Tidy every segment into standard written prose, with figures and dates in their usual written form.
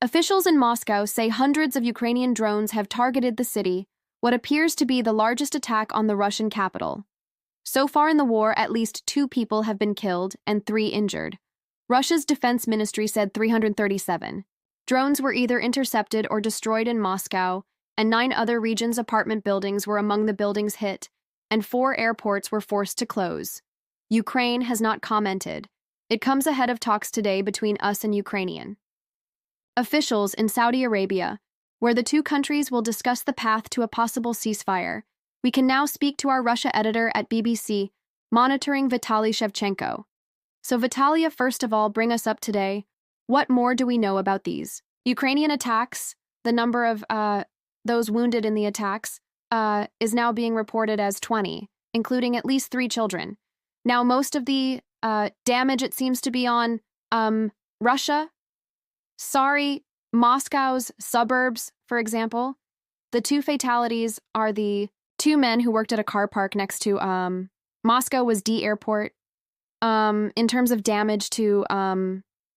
Officials in Moscow say hundreds of Ukrainian drones have targeted the city, what appears to be the largest attack on the Russian capital. So far in the war, at least 2 people have been killed and 3 injured. Russia's defense ministry said 337. Drones were either intercepted or destroyed in Moscow, and 9 other regions' apartment buildings were among the buildings hit, and 4 airports were forced to close. Ukraine has not commented. It comes ahead of talks today between us and Ukrainian officials in Saudi Arabia, where the 2 countries will discuss the path to a possible ceasefire. We can now speak to our Russia editor at BBC, monitoring Vitaly Shevchenko. So Vitalia, first of all, bring us up today. What more do we know about these Ukrainian attacks? The number of those wounded in the attacks is now being reported as 20, including at least 3 children. Now, most of the damage, it seems to be on Russia. Moscow's suburbs, for example. The 2 fatalities are the 2 men who worked at a car park next to Moscow was D Airport. In terms of damage to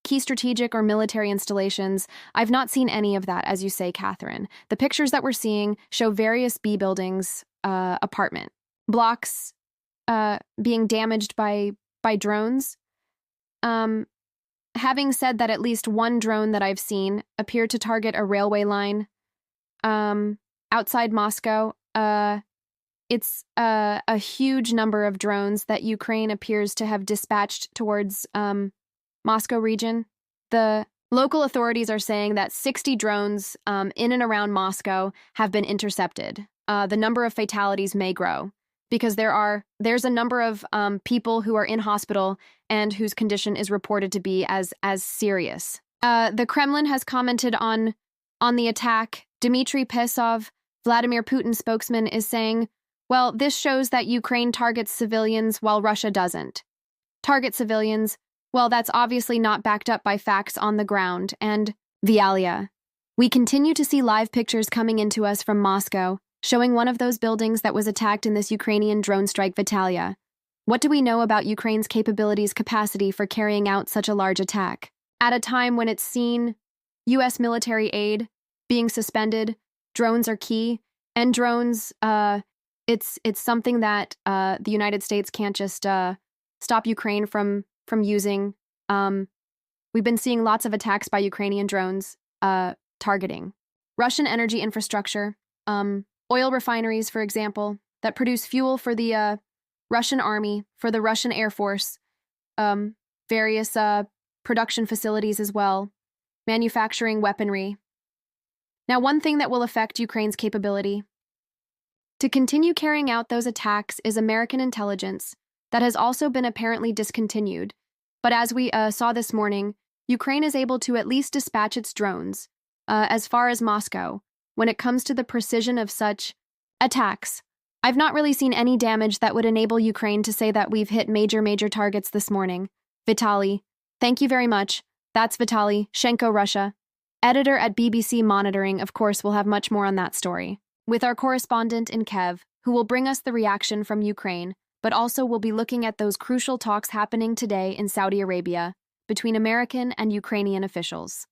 key strategic or military installations, I've not seen any of that, as you say, Catherine. The pictures that we're seeing show various B buildings, apartment blocks being damaged by drones. Having said that, at least 1 drone that I've seen appeared to target a railway line outside Moscow. It's a huge number of drones that Ukraine appears to have dispatched towards Moscow region. The local authorities are saying that 60 drones in and around Moscow have been intercepted. The number of fatalities may grow because there's a number of people who are in hospital and whose condition is reported to be as serious. The Kremlin has commented on the attack. Dmitry Pesov, Vladimir Putin's spokesman, is saying, well, this shows that Ukraine targets civilians while Russia doesn't. Target civilians? Well, that's obviously not backed up by facts on the ground. And Vialia, we continue to see live pictures coming into us from Moscow, showing one of those buildings that was attacked in this Ukrainian drone strike, Vitalia. What do we know about Ukraine's capacity for carrying out such a large attack? At a time when it's seen U.S. military aid being suspended, drones are key, and drones, it's something that the United States can't just stop Ukraine from using. We've been seeing lots of attacks by Ukrainian drones targeting Russian energy infrastructure, oil refineries, for example, that produce fuel for the Russian army, for the Russian Air Force, various production facilities as well, manufacturing weaponry. Now, one thing that will affect Ukraine's capability to continue carrying out those attacks is American intelligence that has also been apparently discontinued. But as we saw this morning, Ukraine is able to at least dispatch its drones as far as Moscow when it comes to the precision of such attacks. I've not really seen any damage that would enable Ukraine to say that we've hit major targets this morning. Vitaly, thank you very much. That's Vitaly Shevchenko, Russia. Editor at BBC Monitoring, of course, will have much more on that story, with our correspondent in Kiev, who will bring us the reaction from Ukraine, but also will be looking at those crucial talks happening today in Saudi Arabia between American and Ukrainian officials.